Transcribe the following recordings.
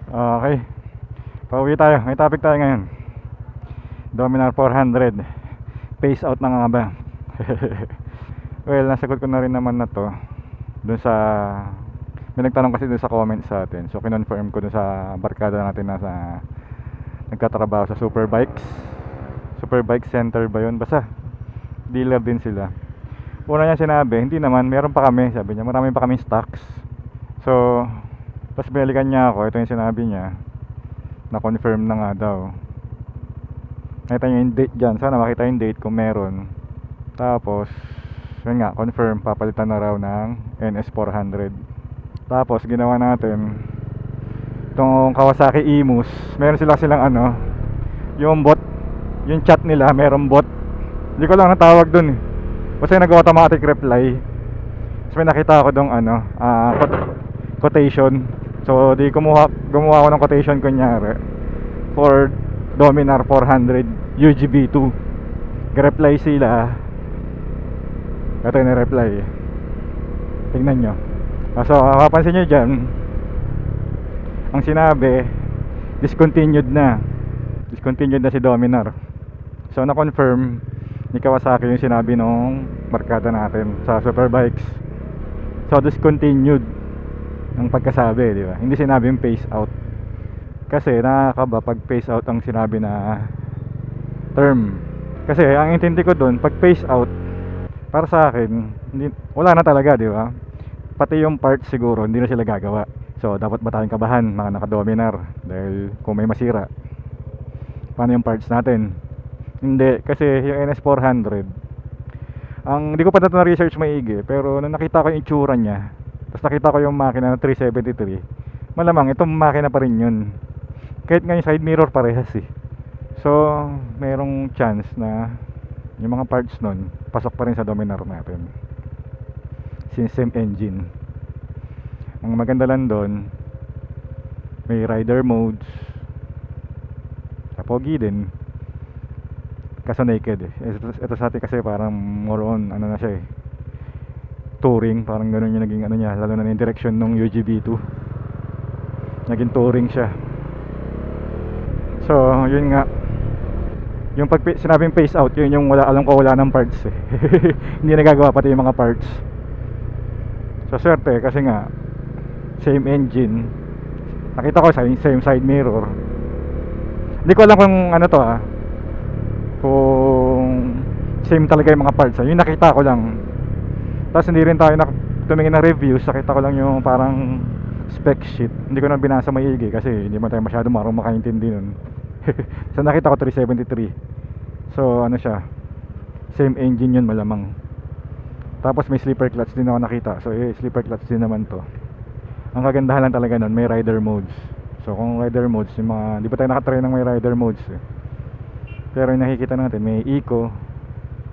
Okay, pauwi tayo. May topic tayo ngayon. Dominar 400. Pace out na nga ba? Well, nasagot ko na rin naman na to dun sa may nagtanong kasi dun sa comment sa atin. So kinonfirm ko dun sa barkada natin na sa nagtatrabaho sa Superbike Center ba yun? Basta dealer din sila. Una niya sinabi, hindi naman, meron pa kami. Sabi niya, marami pa kaming stocks. So tapos binalikan niya ako. Ito yung sinabi niya, na confirm na nga daw. Nakita niyo yung date dyan. Sana makita yung date kung meron. Tapos yun nga, confirm, papalitan na raw ng NS400. Tapos ginawa natin itong Kawasaki Emus. Meron silang ano, yung bot, yung chat nila, meron bot. Hindi ko lang natawag dun eh. Basta nag-automatic reply. Tapos may nakita ako dong ano, quotation. So di gumawa ako ng quotation kunyari for Dominar 400 UGB2. Reply sila. Ito yung reply. Tingnan nyo. So mapapansin nyo dyan, ang sinabi, discontinued na si Dominar. So na-confirm ni Kawasaki yung sinabi nung barkada natin sa Superbikes. So discontinued ang pagkasabi, di ba? Hindi sinabi yung phase out. Kasi nakakaba pag phase out ang sinabi na term. Kasi ang intindi ko doon, pag phase out, para sa akin, wala na talaga, di ba? Pati yung parts siguro, hindi na sila gagawa. So dapat ba tayong kabahan, mga naka-Dominar? Dahil kung may masira, paano yung parts natin? Hindi, kasi yung NS400, hindi ko pa na research maigi, pero nung nakita ko yung itsura niya, tapos nakita ko yung makina na 373, malamang itong makina pa rin yun. Kahit nga yung side mirror parehas eh. So merong chance na yung mga parts nun pasok pa rin sa Dominar natin, since same engine. Ang maganda lang doon, may rider modes, pogi din, kaso naked eh. Ito sa atin kasi parang more on ano na siya eh, touring, parang ganoon yung naging ano niya, lalo na yung direction nung UGB2, naging touring siya. So yun nga, yung pag sinabing phase out, yun yung alam ko wala ng parts eh. Hindi nagagawa pati yung mga parts. So swerte kasi nga same engine, nakita ko same side mirror. Hindi ko alam kung ano to kung same talaga yung mga parts yung nakita ko lang. Tapos hindi rin tayo tumingin ng reviews, nakita ko lang yung parang spec sheet. Hindi ko na binasa maigi kasi hindi man tayo masyado makaintindi nun. So nakita ko 373. So ano siya, same engine yun malamang. Tapos may slipper clutch din ako nakita. So slipper clutch din naman to. Ang kagandahan lang talaga nun, may rider modes. So kung rider modes, yung mga, di ba tayo nakatry ng may rider modes eh. Pero yung nakikita natin, may eco,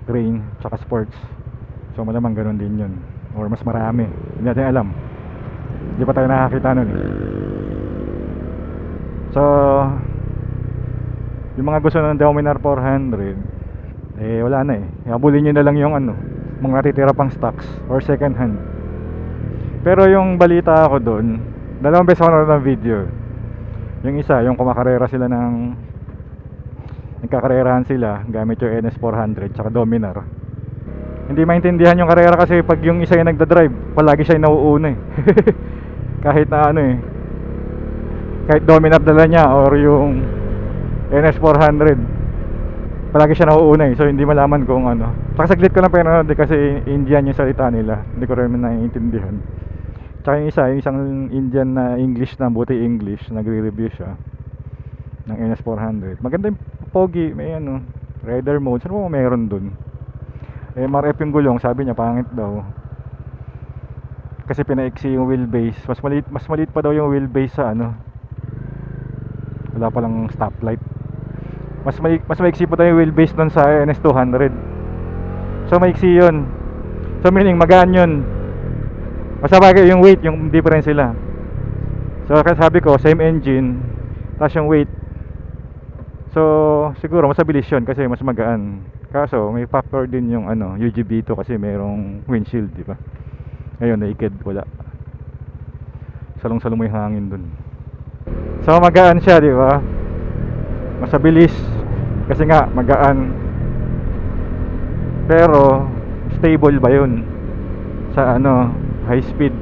grain, tsaka sports. So malamang ganun din yun, or mas marami, hindi natin alam, hindi pa tayo nakakita nun eh. So yung mga gusto ng Dominar 400, wala na eh, habulin nyo na lang yung mga natitira pang stocks or second hand. Pero yung balita ako doon, dalawang beses ako nanonood ng video. Yung isa, yung kumakarera sila nagkakarerahan sila gamit yung NS400 tsaka Dominar. Hindi maintindihan yung karera kasi pag yung isa yung nagdadrive, palagi siya yung nauuna eh. Kahit na kahit Dominar dala niya or yung NS400, palagi siya nauuna eh. So hindi malaman kung Pasaglit ko lang pero kasi Indian yung salita nila, hindi ko rin naiintindihan. Tsaka yung isang Indian na English na, buti English, nagre-review siya ng NS400. Maganda yung pogi, may rider mode. Saan mo meron dun? MRF yung gulong, sabi niya pangit daw kasi pinaiksi yung wheelbase. Mas maliit pa daw yung wheelbase sa wala palang stoplight. Mas maiksi pa daw yung wheelbase dun sa NS200. So maiksi yun. So meaning magaan yun. Basta bagay yung weight, yung difference sila. So sabi ko same engine, tapos yung weight, so siguro mas mabilis yun kasi mas magaan. Kaso may factor din yung UGB2 kasi mayroong windshield, di ba? Ngayon naked, wala. Salong-salong mo yung hangin dun. So magaan siya, di ba? Mas mabilis kasi nga magaan. Pero stable ba yun sa ano, high speed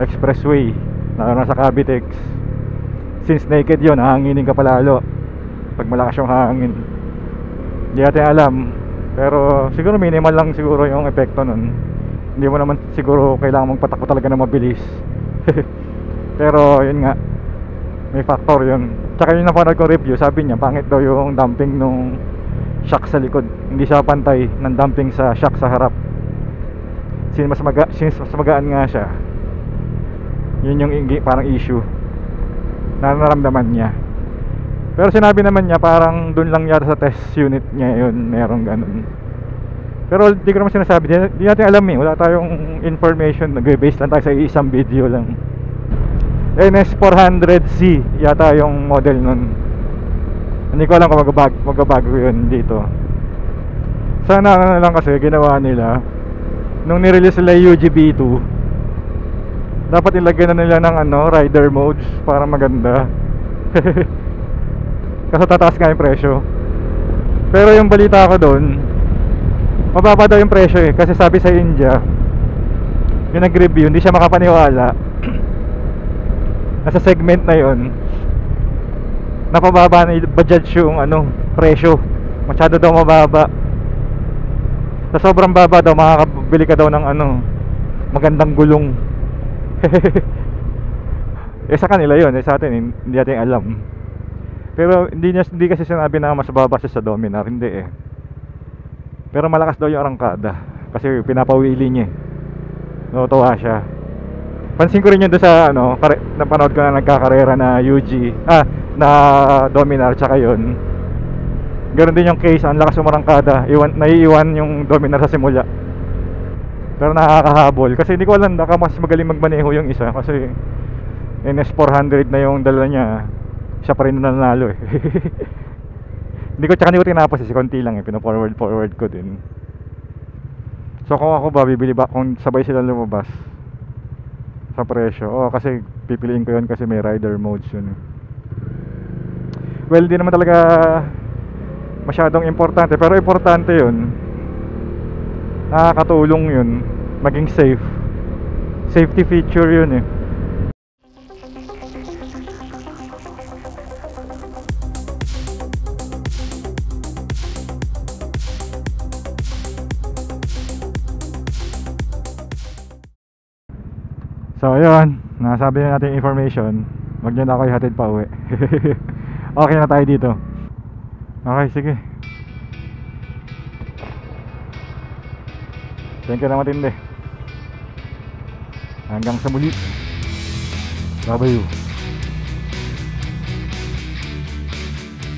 expressway na nasa Cavitex? Since naked yun, hahanginin ka palalo pag malakas yung hangin. Hindi natin alam, pero siguro minimal lang siguro yung epekto nun. Hindi mo naman siguro kailangan mong patakbo talaga na mabilis. Pero yun nga, may factor yun. Tsaka yung napanood ko review, sabi niya pangit daw yung damping nung shock sa likod. Hindi siya pantay ng damping sa shock sa harap. Since mas magaan nga siya, yun yung parang issue na naramdaman niya. Pero sinabi naman niya parang dun lang yata sa test unit niya yun, merong ganun. Pero di ko naman sinasabi, di natin alam wala tayong information, nag-base lang tayo sa isang video lang. NS400C yata yung model nun. Hindi ko alam kung magbabago yun dito. Sana ano lang kasi ginawa nila nung nirelease nila UGB2, dapat ilagyan na nila ng ano, rider modes para maganda. Kasi tataas nga yung presyo. Pero yung balita ko doon, mababa daw yung presyo kasi sabi sa India, yung nag-review, hindi siya makapaniwala nasa segment na yon napababa na Bajaj yung ano, presyo. Masyado daw mababa. Sa sobrang baba daw makakabili ka daw ng ano, magandang gulong. Sa kanila yun, sa atin hindi natin alam. Pero hindi kasi sinabi na mas baba siya sa Dominar, hindi Pero malakas daw yung arangkada kasi pinapawili niya. Natutuwa siya. Pansin ko rin yun doon sa ano, napanood ko na nagkakarera na na Dominar, tsaka yun. Ganoon din yung case, ang lakas yung arangkada. Naiiwan yung Dominar sa simula. Pero nakakahabol kasi hindi ko alam, baka mas magaling magmaneho yung isa kasi NS400 na yung dala niya. Siya pa rin nanalo Hindi ko tinapos konti lang pina-forward ko din. So kung ako ba, bibili ba kung sabay silang lumabas sa presyo? Kasi pipiliin ko yun kasi may rider modes yun Well, di naman talaga masyadong importante, pero importante yun. Nakakatulong yun maging safe. Safety feature yun So ayun, nasabi na natin information. Wag niyo na ako ihatid pa uwi. Okay na tayo dito. Okay, sige. Thank you na matindi. Hanggang sa muli. Bye-bye.